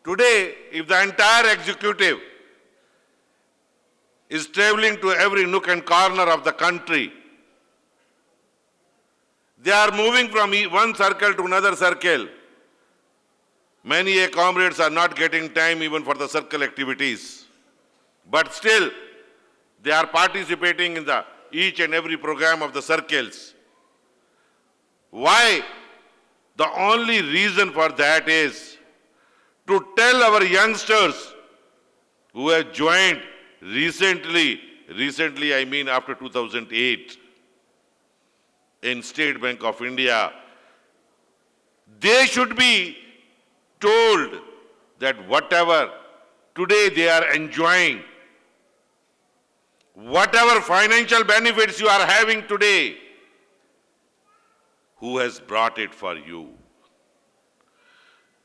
Today, if the entire executive is traveling to every nook and corner of the country, they are moving from one circle to another circle. Many comrades are not getting time even for the circle activities. But still, they are participating in each and every program of the circles. Why? The only reason for that is to tell our youngsters who have joined recently I mean after 2008, in State Bank of India, they should be told that whatever today they are enjoying, whatever financial benefits you are having today, who has brought it for you?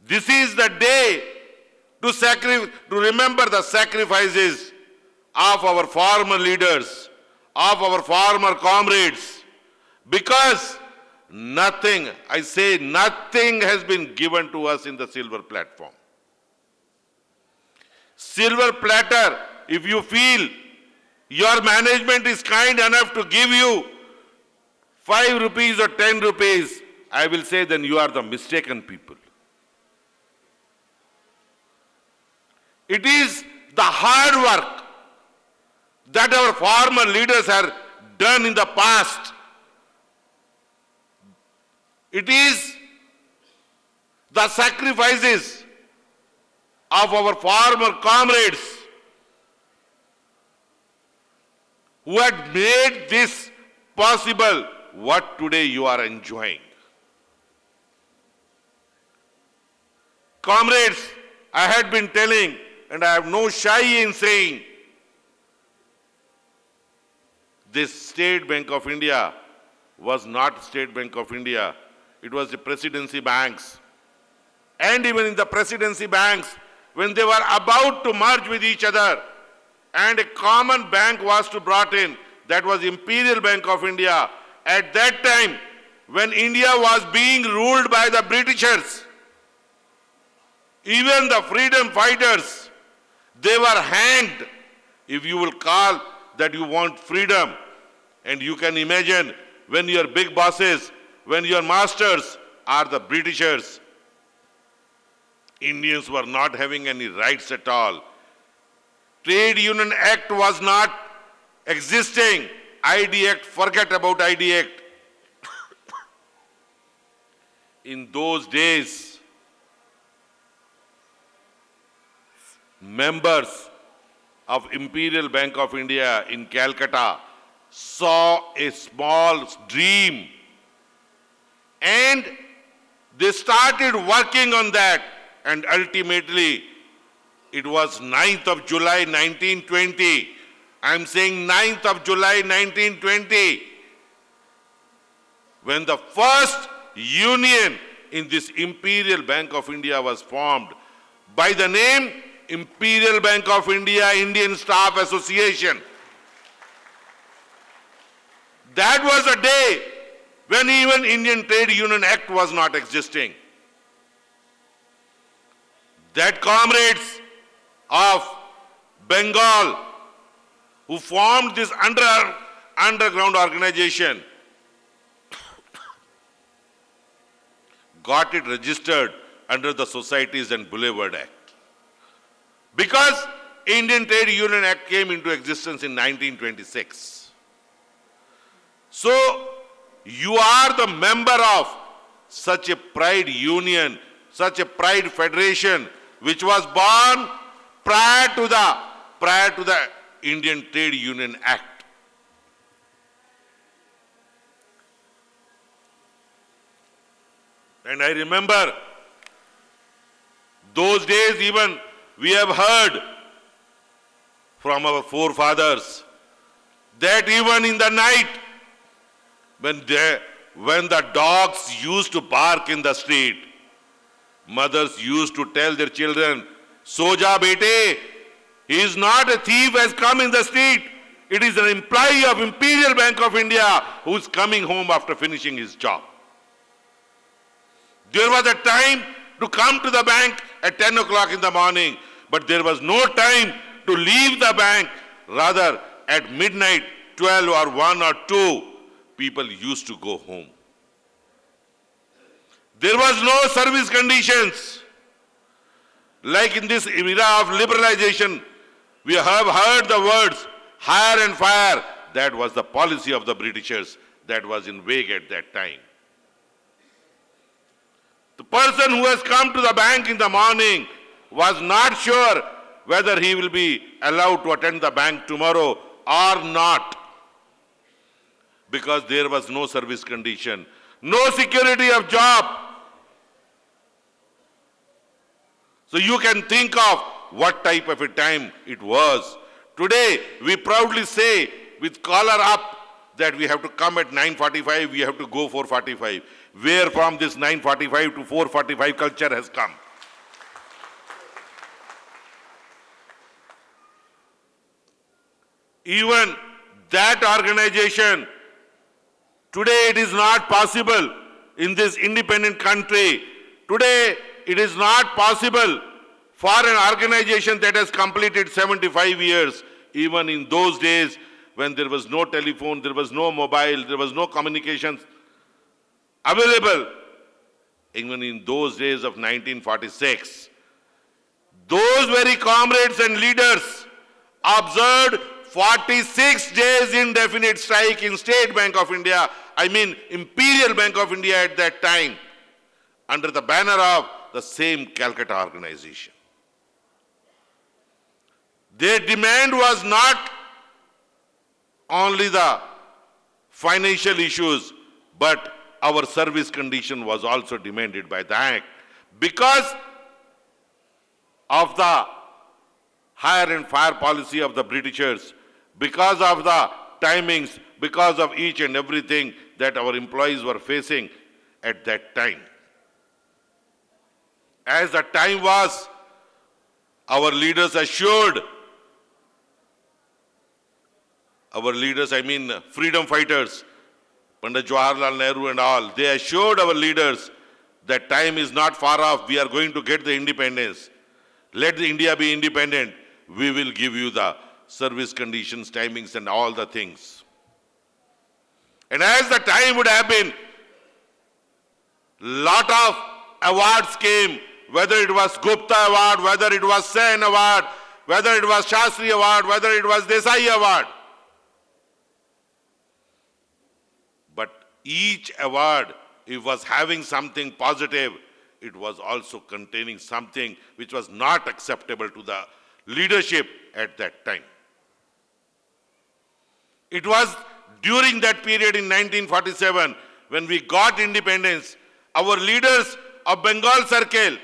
This is the day to remember the sacrifices of our former leaders, of our former comrades, because nothing, I say nothing has been given to us in the silver platform. Silver platter, if you feel your management is kind enough to give you 5 rupees or 10 rupees, I will say then you are the mistaken people. It is the hard work that our former leaders have done in the past. It is the sacrifices of our former comrades who had made this possible, what today you are enjoying. Comrades, I had been telling, and I have no shy in saying, this State Bank of India was not State Bank of India. It was the presidency banks. And even in the presidency banks, when they were about to merge with each other, and a common bank was to be brought in, that was Imperial Bank of India. At that time, when India was being ruled by the Britishers, even the freedom fighters, they were hanged. If you will call that you want freedom, and you can imagine when your big bosses, when your masters are the Britishers, Indians were not having any rights at all. Trade Union Act was not existing. ID Act, forget about ID Act. In those days, members of Imperial Bank of India in Calcutta saw a small dream and they started working on that, and ultimately it was 9th of July 1920. I am saying 9th of July 1920 when the first union in this Imperial Bank of India was formed by the name Imperial Bank of India Indian Staff Association. That was a day when even Indian Trade Union Act was not existing. That comrades of Bengal who formed this underground organization got it registered under the Societies and Boulevard Act. Because Indian Trade Union Act came into existence in 1926. So, you are the member of such a pride union, such a pride federation, which was born prior to the Indian Trade Union Act. And I remember those days even we have heard from our forefathers that even in the night when the dogs used to bark in the street, mothers used to tell their children, "Soja bete, he is not a thief has come in the street. It is an employee of Imperial Bank of India who is coming home after finishing his job." There was a time to come to the bank at 10 o'clock in the morning, but there was no time to leave the bank. Rather, at midnight, 12 or 1 or 2, people used to go home. There was no service conditions. Like in this era of liberalization, we have heard the words hire and fire. That was the policy of the Britishers that was in wake at that time. The person who has come to the bank in the morning was not sure whether he will be allowed to attend the bank tomorrow or not, because there was no service condition, no security of job. So you can think of what type of a time it was. Today, we proudly say with collar up that we have to come at 9:45, we have to go 4:45. Where from this 9:45 to 4:45 culture has come? Even that organization, today it is not possible in this independent country. Today it is not possible for an organization that has completed 75 years, even in those days when there was no telephone, there was no mobile, there was no communications available. Even in those days of 1946, those very comrades and leaders observed 46 days indefinite strike in State Bank of India, Imperial Bank of India at that time, under the banner of the same Calcutta organization. Their demand was not only the financial issues, but our service condition was also demanded by the Act. Because of the hire and fire policy of the Britishers, because of the timings, because of each and everything that our employees were facing at that time. As the time was, our leaders assured, freedom fighters, Pandit Jawaharlal Nehru and all, they assured our leaders that time is not far off, we are going to get the independence. Let the India be independent. We will give you the service conditions, timings and all the things. And as the time would have been, lot of awards came, whether it was Gupta Award, whether it was Sen Award, whether it was Shastri Award, whether it was Desai Award. But each award, it was having something positive, it was also containing something which was not acceptable to the leadership at that time. It was during that period in 1947, when we got independence, our leaders of Bengal Circle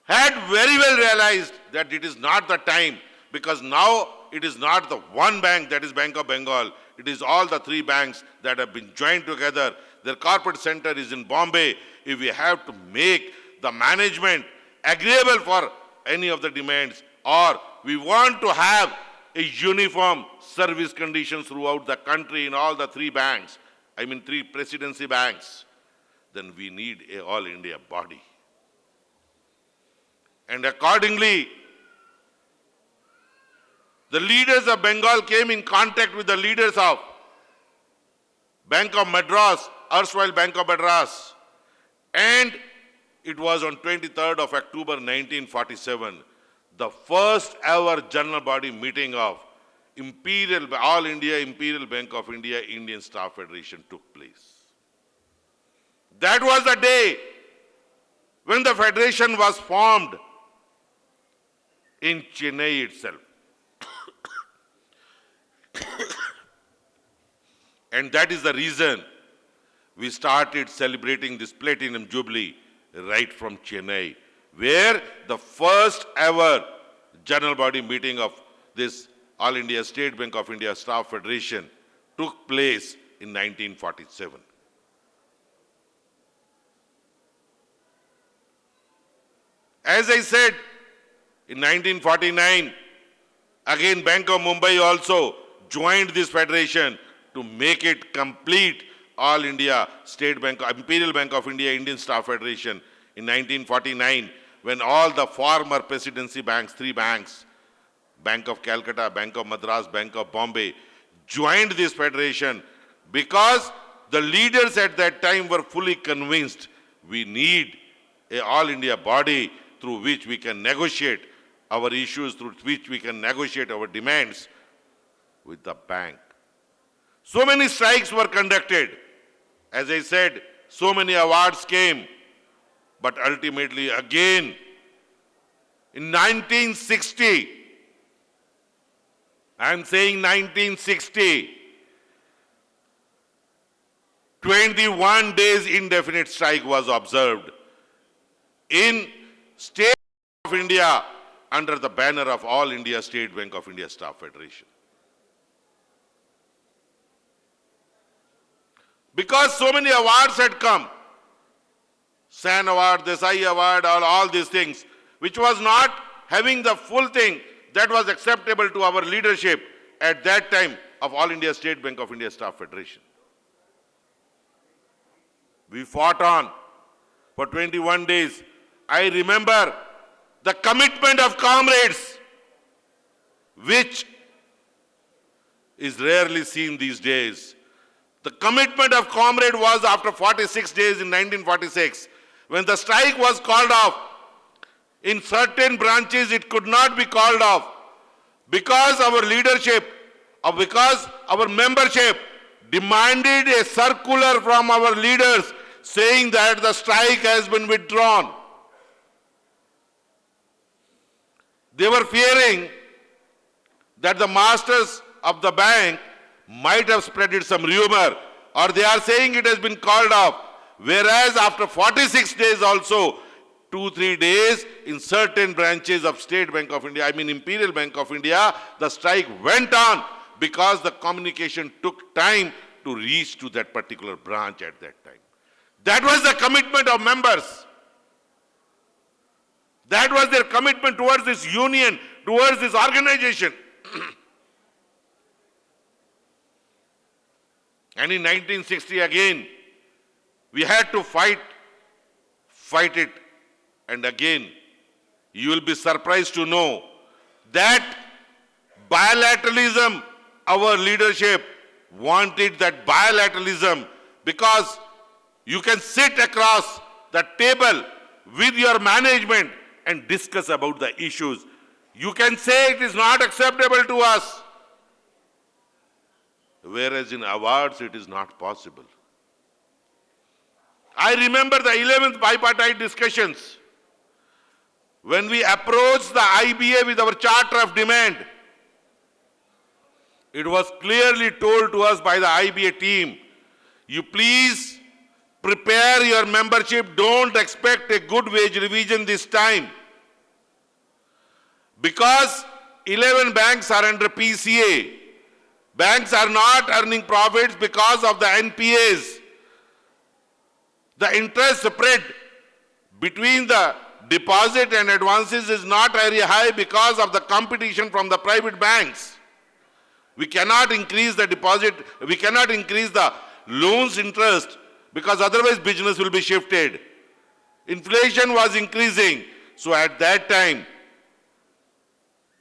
had very well realized that it is not the time, because now it is not the one bank that is Bank of Bengal. It is all the three banks that have been joined together. Their corporate center is in Bombay. If we have to make the management agreeable for any of the demands, or we want to have a uniform service conditions throughout the country in all the three banks, three presidency banks, then we need an all India body. And accordingly, the leaders of Bengal came in contact with the leaders of Bank of Madras, erstwhile Bank of Madras. And it was on 23rd of October 1947, the first ever general body meeting of All India Imperial Bank of India Indian Staff Federation took place. That was the day when the federation was formed in Chennai itself. And that is the reason we started celebrating this Platinum Jubilee right from Chennai, where the first ever general body meeting of this All India State Bank of India Staff Federation took place in 1947. As I said, in 1949, again Bank of Mumbai also joined this federation to make it complete All India State Bank, Imperial Bank of India Indian Staff Federation. In 1949, when all the former presidency banks, 3 banks, Bank of Calcutta, Bank of Madras, Bank of Bombay, joined this federation because the leaders at that time were fully convinced we need an all India body through which we can negotiate our issues, through which we can negotiate our demands with the bank. So many strikes were conducted. As I said, so many awards came. But ultimately, again, in 1960, I am saying 1960, 21 days indefinite strike was observed in State of India under the banner of All India State Bank of India Staff Federation. Because so many awards had come, SAN Award, Desai Award, all these things, which was not having the full thing that was acceptable to our leadership at that time of All India State Bank of India Staff Federation. We fought on for 21 days. I remember the commitment of comrades, which is rarely seen these days. The commitment of comrade was after 46 days in 1946. When the strike was called off, in certain branches it could not be called off because our leadership, or because our membership demanded a circular from our leaders saying that the strike has been withdrawn. They were fearing that the masters of the bank might have spreaded some rumor, or they are saying it has been called off. Whereas after 46 days also, 2-3 days in certain branches of State Bank of India, I mean Imperial Bank of India, the strike went on because the communication took time to reach to that particular branch at that time. That was the commitment of members. That was their commitment towards this union, towards this organization. And in 1960 again, we had to fight it. And again, you will be surprised to know that bilateralism, our leadership wanted that bilateralism because you can sit across the table with your management and discuss about the issues. You can say it is not acceptable to us. Whereas in awards, it is not possible. I remember the 11th bipartite discussions when we approached the IBA with our charter of demand. It was clearly told to us by the IBA team, you please prepare your membership, don't expect a good wage revision this time. Because 11 banks are under PCA. Banks are not earning profits because of the NPAs. The interest spread between the deposit and advances is not very high because of the competition from the private banks. We cannot increase the deposit, we cannot increase the loans interest because otherwise business will be shifted. Inflation was increasing. So at that time,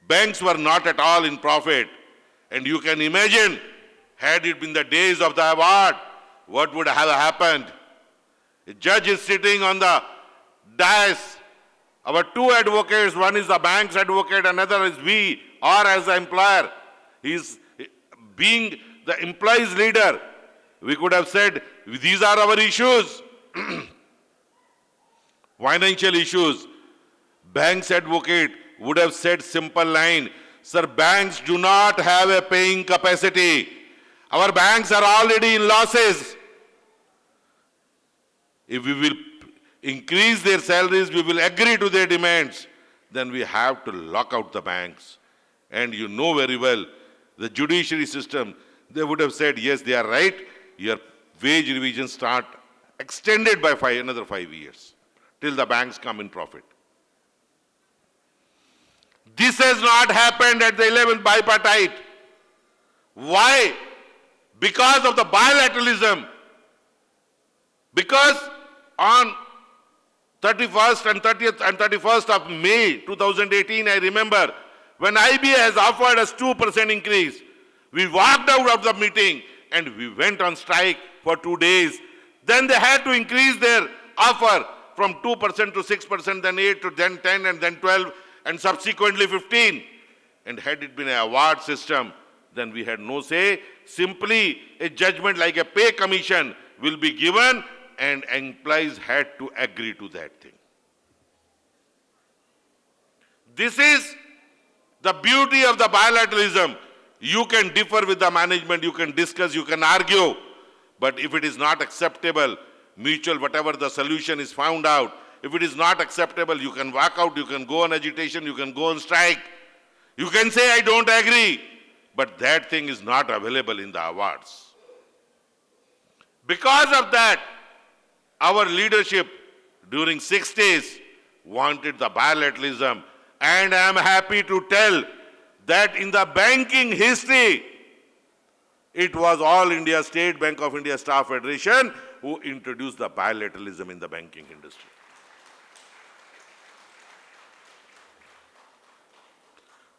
banks were not at all in profit. And you can imagine, had it been the days of the award, what would have happened? A judge is sitting on the dais. Our 2 advocates, one is the bank's advocate, another is we, or as the employer. He's being the employee's leader. We could have said, these are our issues. Financial issues. Bank's advocate would have said simple line, sir, banks do not have a paying capacity. Our banks are already in losses. If we will increase their salaries, we will agree to their demands, then we have to lock out the banks. And you know very well, the judiciary system, they would have said, yes, they are right, your wage revision start extended by another 5 years, till the banks come in profit. This has not happened at the 11th bipartite. Why? Because of the bilateralism. Because on 31st and 30th and 31st of May 2018, I remember, when IBA has offered us 2% increase, we walked out of the meeting and we went on strike for 2 days. Then they had to increase their offer from 2% to 6%, then 8 to then 10 and then 12 and subsequently 15. And had it been an award system, then we had no say. Simply a judgment like a pay commission will be given and employees had to agree to that thing. This is the beauty of the bilateralism. You can differ with the management, you can discuss, you can argue, but if it is not acceptable, mutual, whatever the solution is found out, if it is not acceptable, you can walk out, you can go on agitation, you can go on strike. You can say, I don't agree, but that thing is not available in the awards. Because of that, our leadership during 6 days wanted the bilateralism, and I am happy to tell that in the banking history, it was All India State Bank of India Staff Federation who introduced the bilateralism in the banking industry.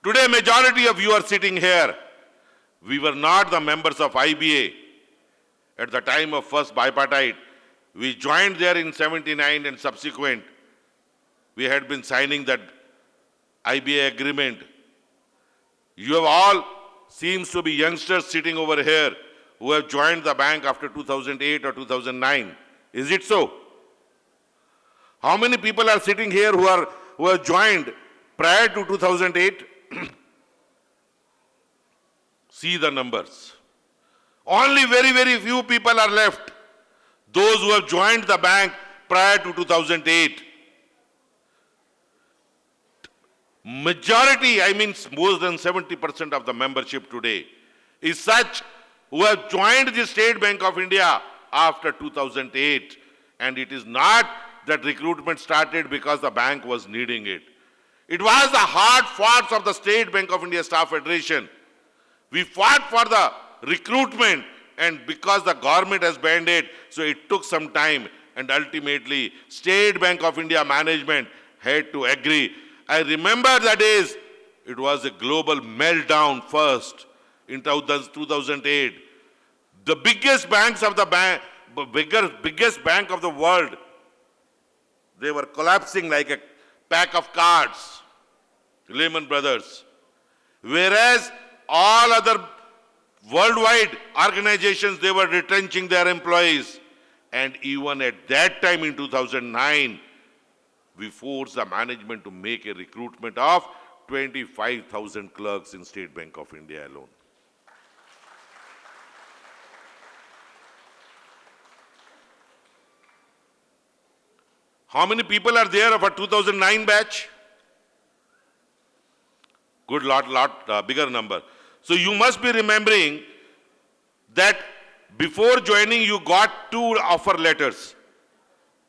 Today, majority of you are sitting here. We were not the members of IBA at the time of first bipartite. We joined there in 79 and subsequent. We had been signing that IBA agreement. You have all, seems to be youngsters sitting over here who have joined the bank after 2008 or 2009. Is it so? How many people are sitting here who have joined prior to 2008? See the numbers. Only very, very few people are left. Those who have joined the bank prior to 2008. Majority, I mean more than 70% of the membership today is such who have joined the State Bank of India after 2008. And it is not that recruitment started because the bank was needing it. It was the hard fought of the State Bank of India Staff Federation. We fought for the recruitment, and because the government has banned it, so it took some time, and ultimately State Bank of India management had to agree. I remember the days, it was a global meltdown first in 2008. The biggest banks of the biggest bank of the world, they were collapsing like a pack of cards, Lehman Brothers. Whereas all other worldwide organizations, they were retrenching their employees. And even at that time in 2009, we forced the management to make a recruitment of 25,000 clerks in State Bank of India alone. How many people are there of a 2009 batch? Good lot, bigger number. So you must be remembering that before joining, you got 2 offer letters.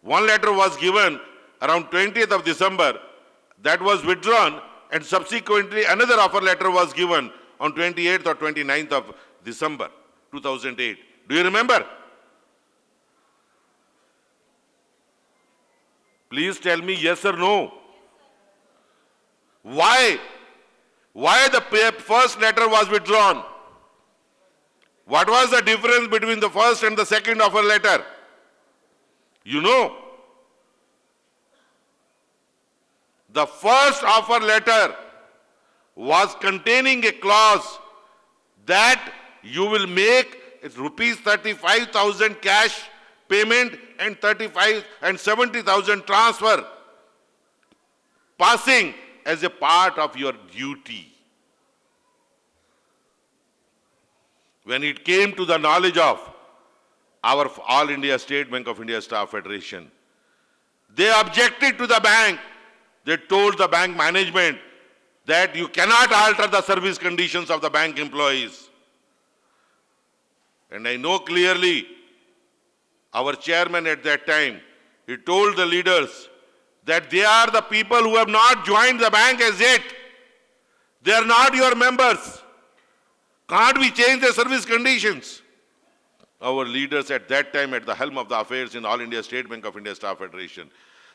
One letter was given around 20th of December, that was withdrawn, and subsequently another offer letter was given on 28th or 29th of December 2008. Do you remember? Please tell me yes or no. Why? Why the first letter was withdrawn? What was the difference between the first and the second offer letter? You know. The first offer letter was containing a clause that you will make rupees 35,000 cash payment and 35 and 70,000 transfer, passing as a part of your duty. When it came to the knowledge of our All India State Bank of India Staff Federation, they objected to the bank. They told the bank management that you cannot alter the service conditions of the bank employees. And I know clearly, our chairman at that time, he told the leaders that they are the people who have not joined the bank as yet. They are not your members. Can't we change the service conditions? Our leaders at that time at the helm of the affairs in All India State Bank of India Staff Federation,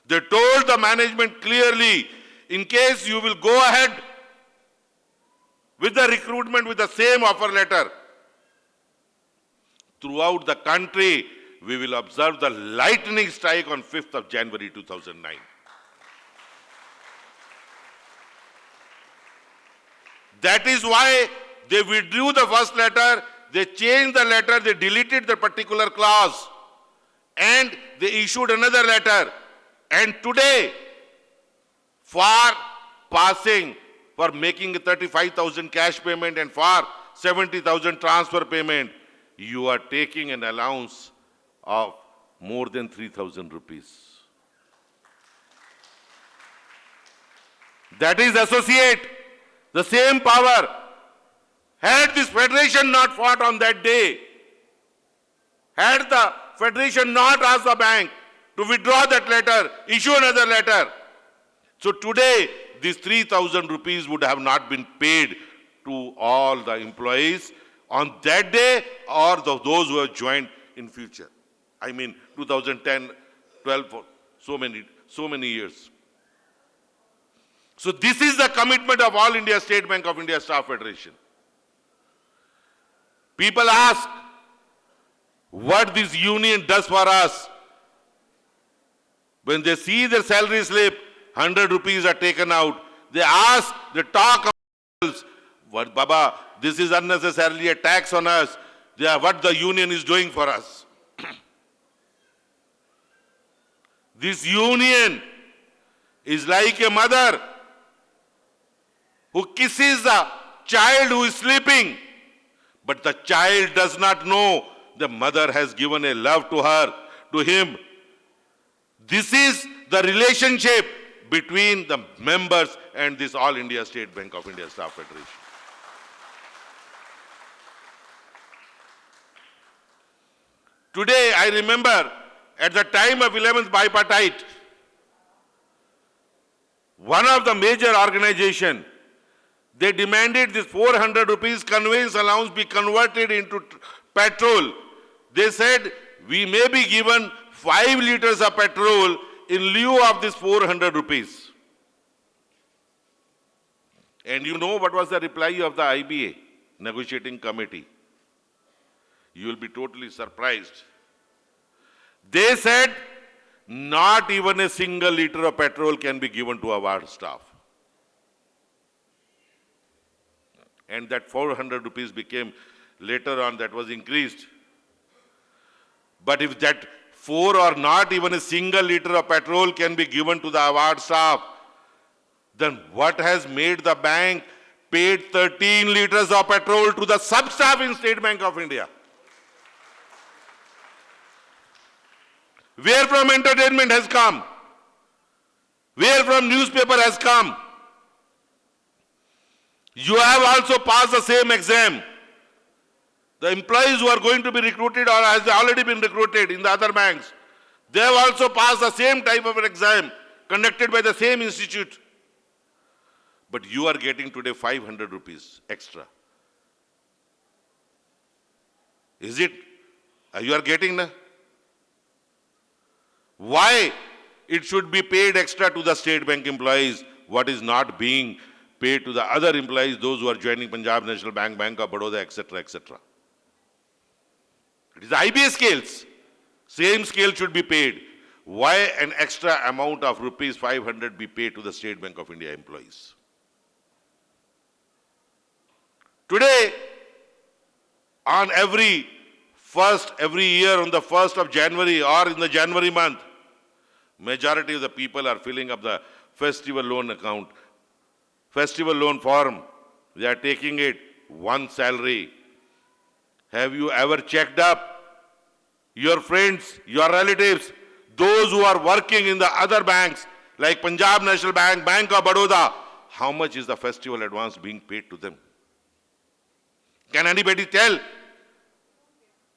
They told the management clearly, in case you will go ahead with the recruitment with the same offer letter, throughout the country, we will observe the lightning strike on 5th of January 2009. That is why they withdrew the first letter, they changed the letter, they deleted the particular clause, and they issued another letter. And today, for passing, for making a 35,000 cash payment and for 70,000 transfer payment, you are taking an allowance of more than 3,000 rupees. That is associate, the same power. Had this federation not fought on that day, had the federation not asked the bank to withdraw that letter, issue another letter, so today these 3,000 rupees would have not been paid to all the employees on that day or those who have joined in future. I mean 2010, 12, so many years. So this is the commitment of All India State Bank of India Staff Federation. People ask what this union does for us. When they see their salary slip, 100 rupees are taken out. They ask, they talk about, what, Baba, this is unnecessarily a tax on us. What the union is doing for us. This union is like a mother who kisses the child who is sleeping, but the child does not know the mother has given a love to her, to him. This is the relationship between the members and this All India State Bank of India Staff Federation. Today, I remember at the time of 11th bipartite, one of the major organizations, they demanded this 400 rupees conveyance allowance be converted into petrol. They said, we may be given 5 liters of petrol in lieu of this 400 rupees. And you know what was the reply of the IBA, negotiating committee? You will be totally surprised. They said, not even a single liter of petrol can be given to our staff. And that 400 rupees became, later on, that was increased. But if that 4 or not even a single liter of petrol can be given to the award staff, then what has made the bank paid 13 liters of petrol to the sub-staff in State Bank of India? Where from entertainment has come? Where from newspaper has come? You have also passed the same exam. The employees who are going to be recruited or has already been recruited in the other banks, they have also passed the same type of an exam conducted by the same institute. But you are getting today 500 rupees extra. Is it? You are getting na? Why it should be paid extra to the State Bank employees, what is not being paid to the other employees, those who are joining Punjab National Bank, Bank of Baroda, etc., etc. It is IBA scales. Same scale should be paid. Why an extra amount of rupees 500 be paid to the State Bank of India employees? Today, on every year on the 1st of January or in the January month, majority of the people are filling up the festival loan account, festival loan form. They are taking it, one salary. Have you ever checked up your friends, your relatives, those who are working in the other banks like Punjab National Bank, Bank of Baroda, how much is the festival advance being paid to them? Can anybody tell?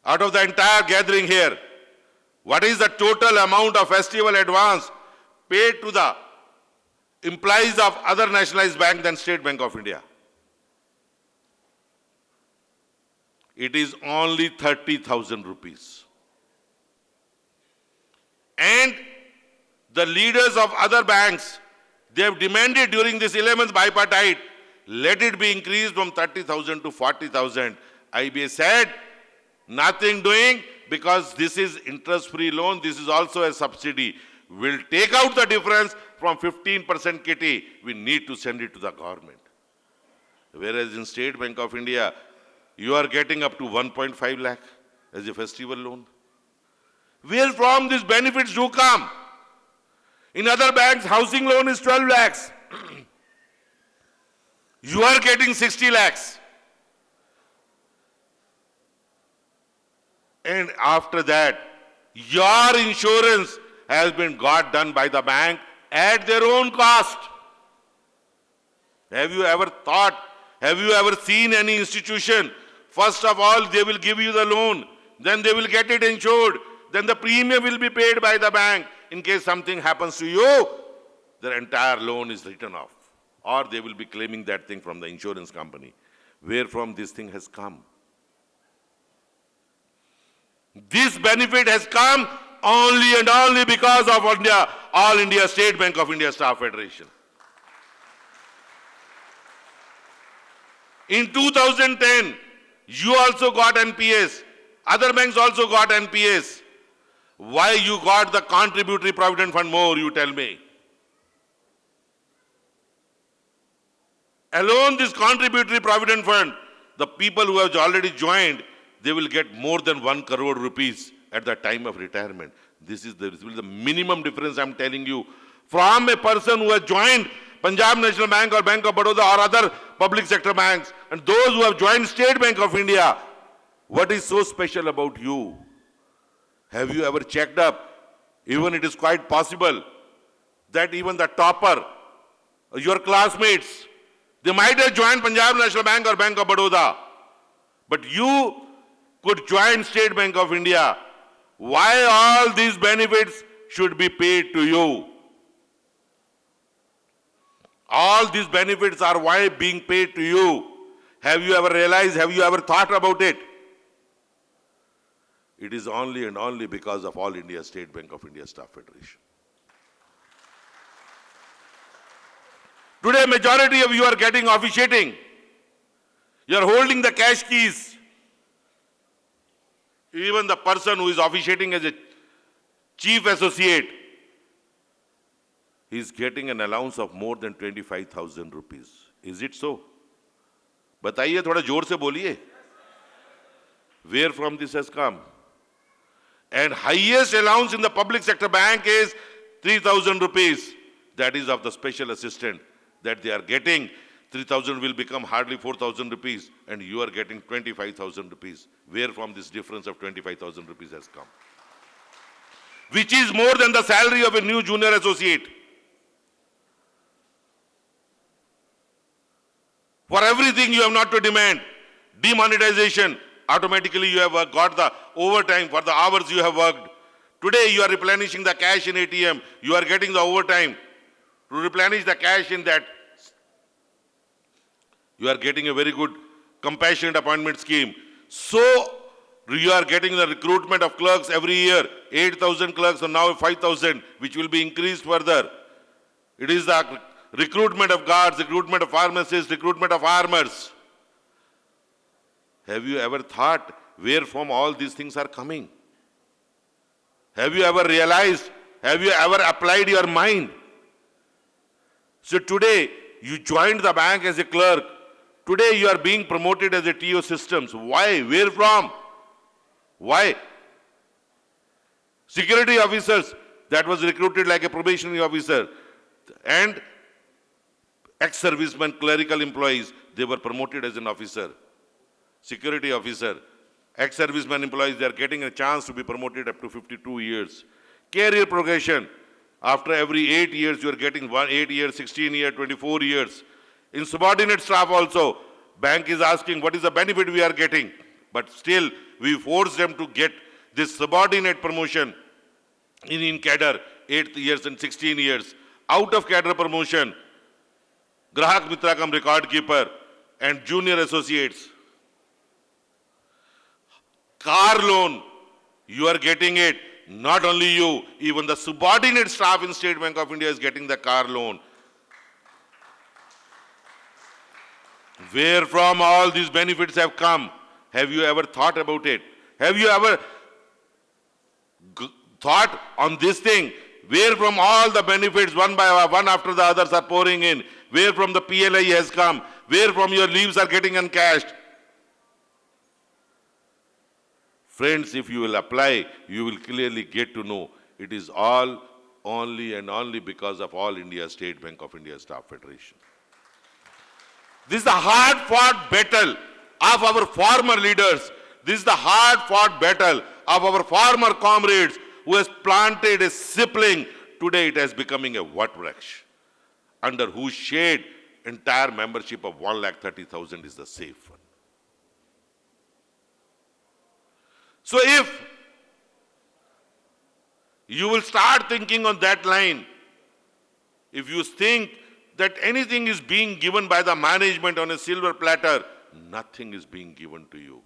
Out of the entire gathering here, what is the total amount of festival advance paid to the employees of other nationalized bank than State Bank of India? It is only 30,000 rupees. And The leaders of other banks, they have demanded during this 11th bipartite, let it be increased from 30,000 to 40,000. IBA said, nothing doing because this is interest-free loan, this is also a subsidy. We'll take out the difference from 15% kitty. We need to send it to the government. Whereas in State Bank of India, you are getting up to 1.5 lakh as a festival loan. Where from these benefits do come? In other banks, housing loan is 12 lakhs. You are getting 60 lakhs. And after that, your insurance has been got done by the bank at their own cost. Have you ever thought, have you ever seen any institution? First of all, they will give you the loan, then they will get it insured, then the premium will be paid by the bank. In case something happens to you, their entire loan is written off. Or they will be claiming that thing from the insurance company. Where from this thing has come? This benefit has come only and only because of India, All India State Bank of India Staff Federation. In 2010, you also got NPS. Other banks also got NPS. Why you got the contributory provident fund more, you tell me? Alone this contributory provident fund, the people who have already joined, they will get more than 1 crore rupees at the time of retirement. This is the minimum difference I'm telling you. From a person who has joined Punjab National Bank or Bank of Baroda or other public sector banks, and those who have joined State Bank of India, what is so special about you? Have you ever checked up? Even it is quite possible that even the topper, your classmates, they might have joined Punjab National Bank or Bank of Baroda, but you could join State Bank of India. Why all these benefits should be paid to you? All these benefits are why being paid to you. Have you ever realized, have you ever thought about it? It is only and only because of All India State Bank of India Staff Federation. Today, majority of you are getting officiating. You are holding the cash keys. Even the person who is officiating as a chief associate, he is getting an allowance of more than 25,000 rupees. Is it so? बताइए थोड़ा जोर से बोलिए. Where from this has come? And highest allowance in the public sector bank is 3,000 rupees. That is of the special assistant that they are getting. 3,000 will become hardly 4,000 rupees and you are getting 25,000 rupees. Where from this difference of 25,000 rupees has come? Which is more than the salary of a new junior associate. For everything you have not to demand. Demonetization, automatically you have got the overtime for the hours you have worked. Today you are replenishing the cash in ATM. You are getting the overtime to replenish the cash in that. You are getting a very good compassionate appointment scheme. So you are getting the recruitment of clerks every year. 8,000 clerks and now 5,000, which will be increased further. It is the recruitment of guards, recruitment of pharmacists, recruitment of farmers. Have you ever thought where from all these things are coming? Have you ever realized? Have you ever applied your mind? So today, you joined the bank as a clerk. Today, you are being promoted as a TO systems. Why? Where from? Why? Security officers, that was recruited like a probationary officer. And ex-servicemen, clerical employees, they were promoted as an officer. Security officer, ex-servicemen employees, they are getting a chance to be promoted up to 52 years. Career progression, after every 8 years, you are getting 8 years, 16 years, 24 years. In subordinate staff also, bank is asking what is the benefit we are getting. But still, we force them to get this subordinate promotion in cadre, 8 years and 16 years. Out of cadre promotion, Grahak Mitra kam record keeper and junior associates. Car loan, you are getting it. not only you, even the subordinate staff in State Bank of India is getting the car loan. Where from all these benefits have come? Have you ever thought about it? Have you ever thought on this thing? Where from all the benefits one by one after the others are pouring in? Where from the PLI has come? Where from your leaves are getting uncashed? Friends, if you will apply, you will clearly get to know it is all only and only because of All India State Bank of India Staff Federation. This is the hard-fought battle of our former leaders. This is the hard-fought battle of our former comrades who has planted a sapling. Today it has becoming a Vatvraksh, under whose shade entire membership of 1,30,000 is the safe one. So if you will start thinking on that line, if you think that anything is being given by the management on a silver platter, nothing is being given to you.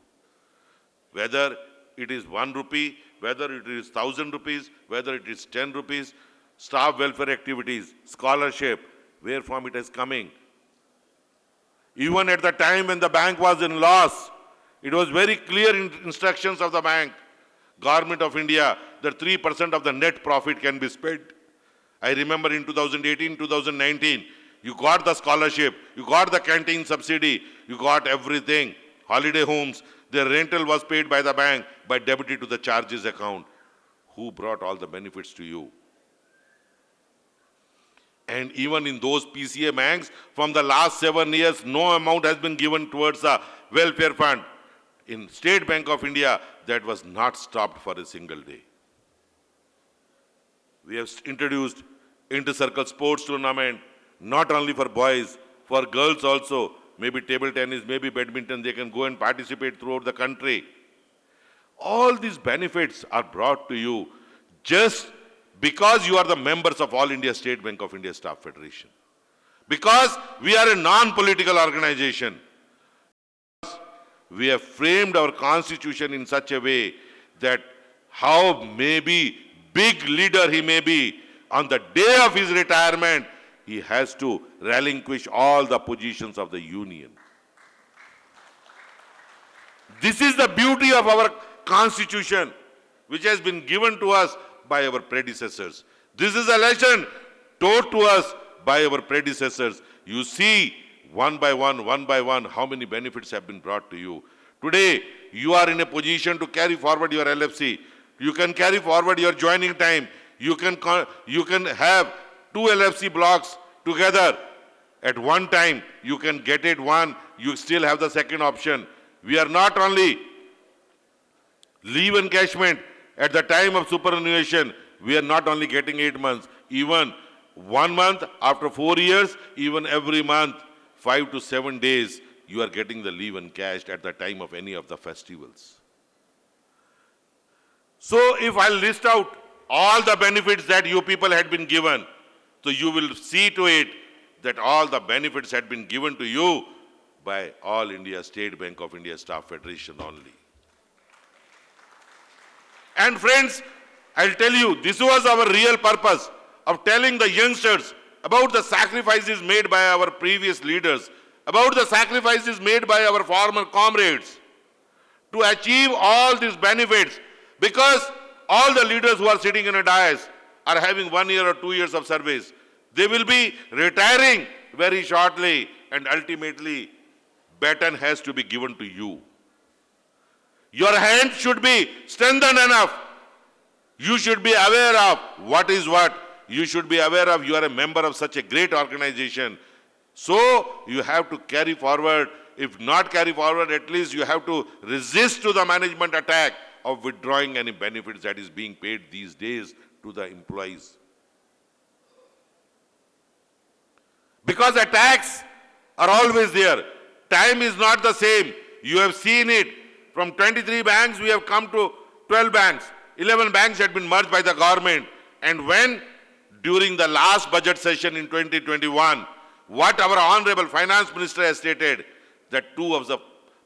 Whether it is 1 rupee, whether it is 1,000 rupees, whether it is 10 rupees, staff welfare activities, scholarship, where from it is coming. Even at the time when the bank was in loss, it was very clear in instructions of the bank, Government of India, that 3% of the net profit can be spent. I remember in 2018, 2019, you got the scholarship, you got the canteen subsidy, you got everything. Holiday homes, their rental was paid by the bank by debited to the charges account. Who brought all the benefits to you? And even in those PCA banks, from the last 7 years, no amount has been given towards the welfare fund. In State Bank of India, that was not stopped for a single day. We have introduced inter-circle sports tournament, not only for boys, for girls also, maybe table tennis, maybe badminton, they can go and participate throughout the country. All these benefits are brought to you just because you are the members of All India State Bank of India Staff Federation. Because we are a non-political organization. We have framed our constitution in such a way that how maybe big leader he may be, on the day of his retirement, he has to relinquish all the positions of the union. This is the beauty of our constitution, which has been given to us by our predecessors. This is a lesson taught to us by our predecessors. You see, one by one, how many benefits have been brought to you. Today, you are in a position to carry forward your LFC. You can carry forward your joining time. You can have 2 LFC blocks together at one time. You can get it one, you still have the second option. We are not only leave encashment at the time of superannuation, we are not only getting 8 months, even 1 month after 4 years, even every month, 5 to 7 days, you are getting the leave encashed at the time of any of the festivals. So if I list out all the benefits that you people had been given, so you will see to it that all the benefits had been given to you by All India State Bank of India Staff Federation only. And friends, I'll tell you, this was our real purpose of telling the youngsters about the sacrifices made by our previous leaders, about the sacrifices made by our former comrades to achieve all these benefits, because all the leaders who are sitting in a dais are having 1 year or 2 years of service. They will be retiring very shortly, and ultimately, baton has to be given to you. Your hand should be strengthened enough. You should be aware of what is what. You should be aware of you are a member of such a great organization. So you have to carry forward. If not carry forward, at least you have to resist to the management attack of withdrawing any benefits that is being paid these days to the employees. Because attacks are always there. Time is not the same. You have seen it. From 23 banks, we have come to 12 banks. 11 banks had been merged by the government. And when, during the last budget session in 2021, what our Honorable Finance Minister has stated, that 2 of the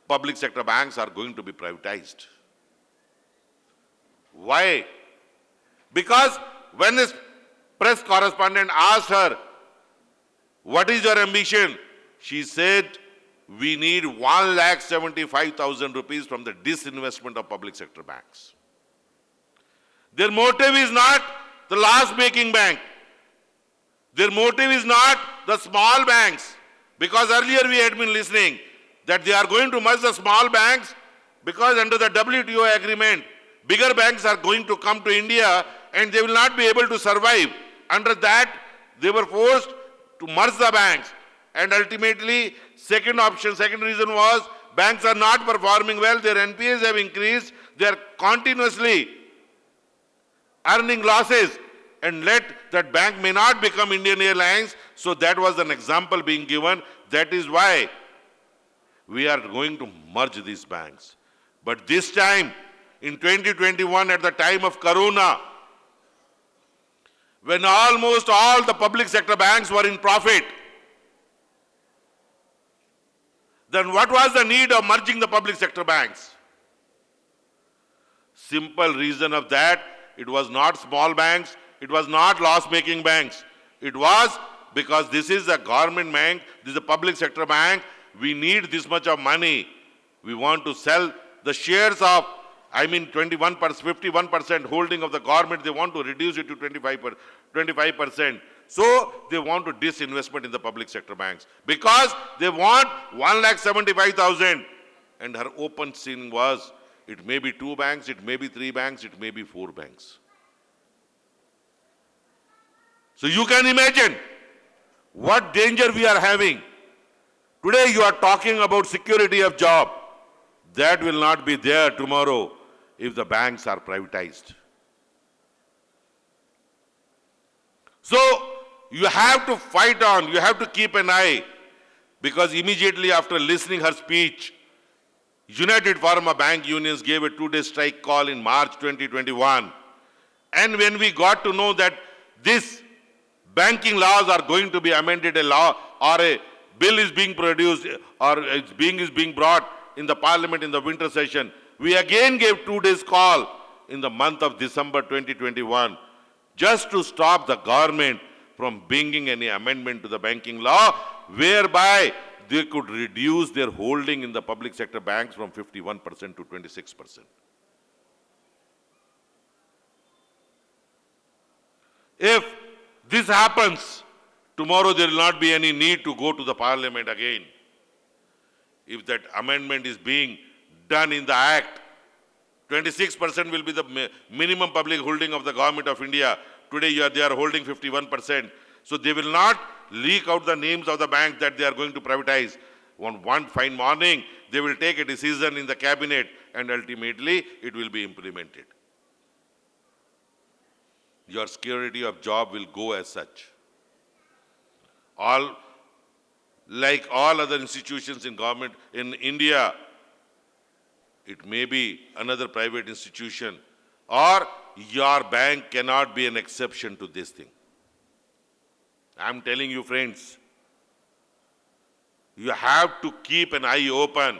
public sector banks are going to be privatized. Why? Because when this press correspondent asked her, what is your ambition? She said, we need 1,75,000 rupees from the disinvestment of public sector banks. Their motive is not the loss-making bank. Their motive is not the small banks. Because earlier we had been listening that they are going to merge the small banks because under the WTO agreement, bigger banks are going to come to India and they will not be able to survive. Under that, they were forced to merge the banks. And ultimately, second reason was banks are not performing well, their NPAs have increased, they are continuously earning losses, and let that bank may not become Indian Airlines. So that was an example being given. That is why we are going to merge these banks. But this time, in 2021, at the time of Corona, when almost all the public sector banks were in profit, then what was the need of merging the public sector banks? Simple reason of that, it was not small banks, it was not loss-making banks. It was because this is a government bank, this is a public sector bank, we need this much of money. We want to sell the shares of, 51% holding of the government, they want to reduce it to 25%. So they want to disinvestment in the public sector banks because they want 1,75,000. And her open scene was, it may be 2 banks, it may be 3 banks, it may be 4 banks. So you can imagine what danger we are having. Today you are talking about security of job. That will not be there tomorrow if the banks are privatized. So you have to fight on, you have to keep an eye, because immediately after listening her speech, United Forum of Bank Unions gave a 2-day strike call in March 2021. And when we got to know that these banking laws are going to be amended, a law or a bill is being produced or is being brought in the parliament in the winter session, we again gave 2 days call in the month of December 2021 just to stop the government from bringing any amendment to the banking law whereby they could reduce their holding in the public sector banks from 51% to 26%. If this happens, tomorrow there will not be any need to go to the parliament again. If that amendment is being done in the act, 26% will be the minimum public holding of the government of India. Today they are holding 51%. So they will not leak out the names of the banks that they are going to privatize. One fine morning, they will take a decision in the cabinet and ultimately it will be implemented. Your security of job will go as such. Like all other institutions in government in India, it may be another private institution, or your bank cannot be an exception to this thing. I'm telling you, friends, you have to keep an eye open.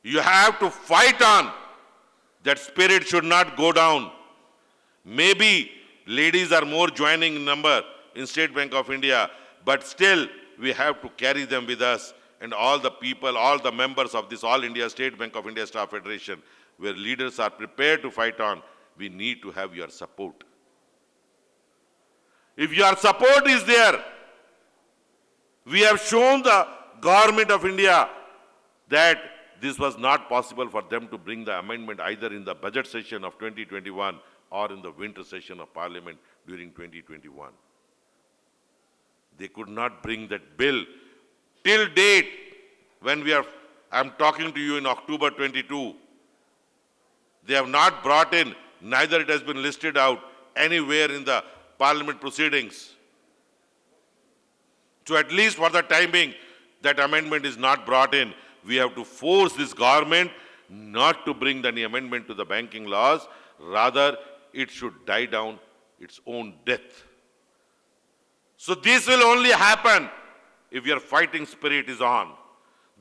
You have to fight on. That spirit should not go down. Maybe ladies are more joining in number in State Bank of India, but still we have to carry them with us, and all the people, all the members of this All India State Bank of India Staff Federation, where leaders are prepared to fight on, we need to have your support. If your support is there, we have shown the government of India that this was not possible for them to bring the amendment either in the budget session of 2021 or in the winter session of Parliament during 2021. They could not bring that bill till date when I'm talking to you in October 22. They have not brought in, neither it has been listed out anywhere in the Parliament proceedings. So at least for the time being, that amendment is not brought in. We have to force this government not to bring any amendment to the banking laws. Rather, it should die down its own death. So this will only happen if your fighting spirit is on.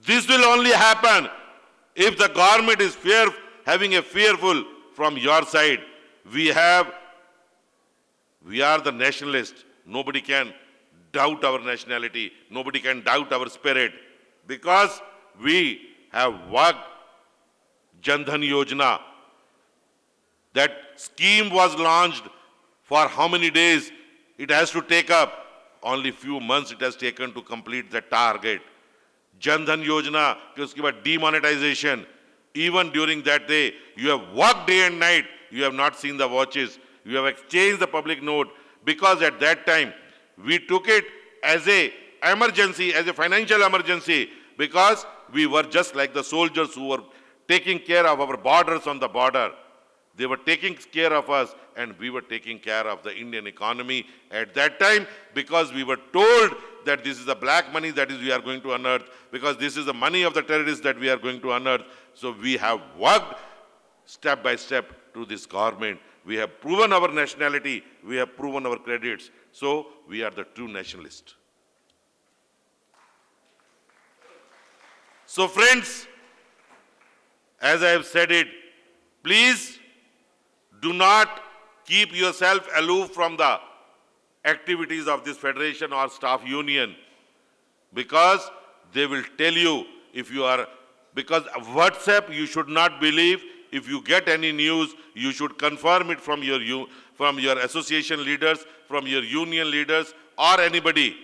This will only happen if the government is having a fearful from your side. We have We are the nationalists. Nobody can doubt our nationality. Nobody can doubt our spirit. Because we have worked Jan Dhan Yojana. That scheme was launched for how many days? It has to take up. Only few months it has taken to complete the target. Jan Dhan Yojana, uske baad demonetization. Even during that day, you have worked day and night. You have not seen the watches. You have exchanged the public note. Because at that time, we took it as a emergency, as a financial emergency. Because we were just like the soldiers who were taking care of our borders on the border. They were taking care of us, and we were taking care of the Indian economy at that time, because we were told that this is the black money that is we are going to unearth, because this is the money of the terrorists that we are going to unearth. So we have worked step by step to this government. We have proven our nationality. We have proven our credits. So we are the true nationalists. So friends, as I have said it, please do not keep yourself aloof from the activities of this federation or staff union, because they will tell you if you are, because WhatsApp you should not believe. If you get any news, you should confirm it from your association leaders, from your union leaders, or anybody.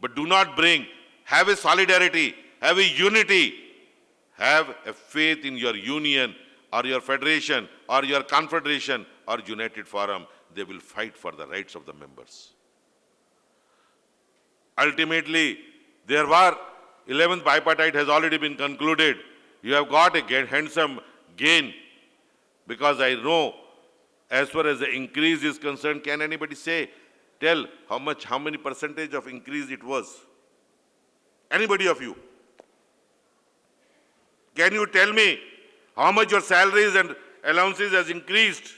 But do not bring, have a solidarity, have a unity, have a faith in your union or your federation or your confederation or united forum. They will fight for the rights of the members. Ultimately, there were 11th bipartite has already been concluded. You have got a handsome gain, because I know as far as the increase is concerned, can anybody tell how many percentage of increase it was? Anybody of you? Can you tell me how much your salaries and allowances has increased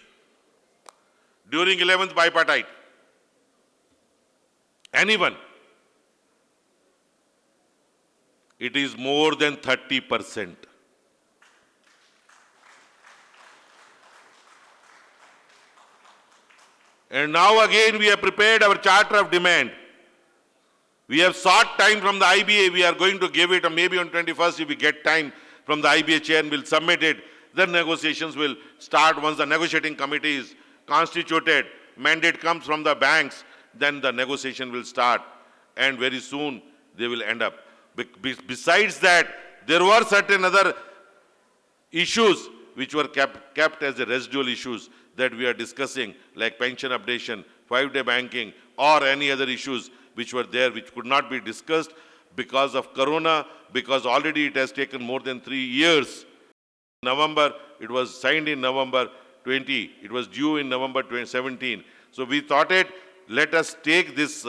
during 11th bipartite? Anyone? It is more than 30%. And now again we have prepared our charter of demand. We have sought time from the IBA. We are going to give it, or maybe on 21st if we get time from the IBA chair and we'll submit it. Then negotiations will start once the negotiating committee is constituted. Mandate comes from the banks, then the negotiation will start. And very soon they will end up. Besides that, there were certain other issues which were kept as the residual issues that we are discussing, like pension updation, 5-day banking, or any other issues which were there, which could not be discussed because of Corona, because already it has taken more than 3 years. November, it was signed in November 20. It was due in November 2017. So we thought let us take this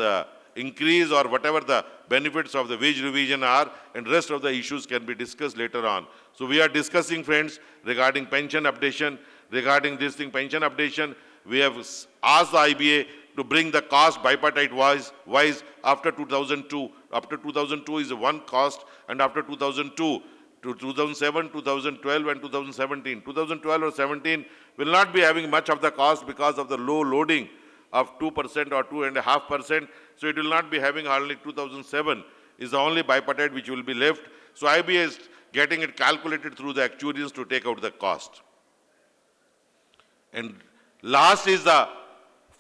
increase or whatever the benefits of the wage revision are, and rest of the issues can be discussed later on. So we are discussing, friends, regarding pension updation. Regarding this thing, pension updation, we have asked the IBA to bring the cost bipartite-wise after 2002. After 2002 is one cost, and after 2002 to 2007, 2012 and 2017. 2012 or 17 will not be having much of the cost because of the low loading of 2% or 2.5%. So it will not be having hardly. 2007 is the only bipartite which will be left. So IBA is getting it calculated through the actuaries to take out the cost. And last is the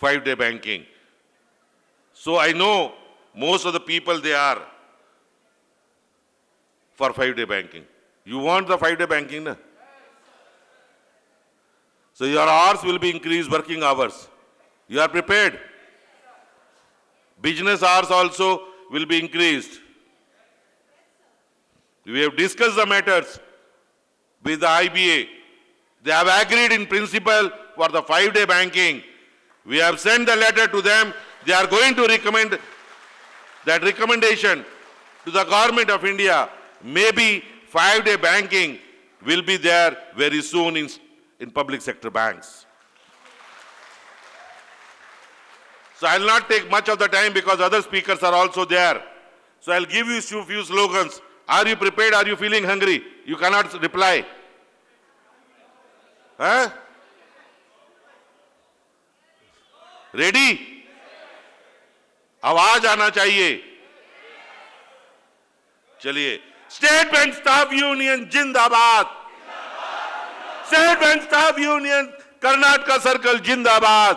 5-day banking. So I know most of the people, they are for 5-day banking. You want the 5-day banking, na? So your hours will be increased, working hours. You are prepared? Business hours also will be increased. We have discussed the matters with the IBA. They have agreed in principle for the 5-day banking. We have sent the letter to them. They are going to recommend that recommendation to the government of India. Maybe 5-day banking will be there very soon in public sector banks. So I'll not take much of the time because other speakers are also there. So I'll give you a few slogans. Are you prepared? Are you feeling hungry? You cannot reply. Huh? Ready? आवाज आना चाहिए। चलिए, State Bank staff union जिंदाबाद, State Bank staff union Karnataka circle जिंदाबाद,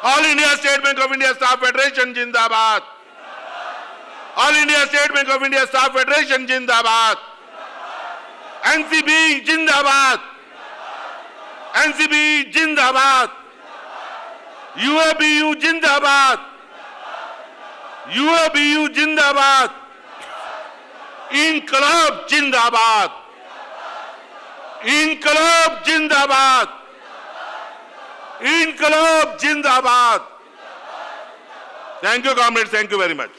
all India State Bank of India staff federation जिंदाबाद, all India State Bank of India staff federation जिंदाबाद, NCB जिंदाबाद, NCB जिंदाबाद, यूएबीयू जिंदाबाद, यूएबीयू जिंदाबाद, इनकलाब जिंदाबाद, इनकलाब जिंदाबाद, इनकलाब जिंदाबाद। Thank you comrade, thank you very much.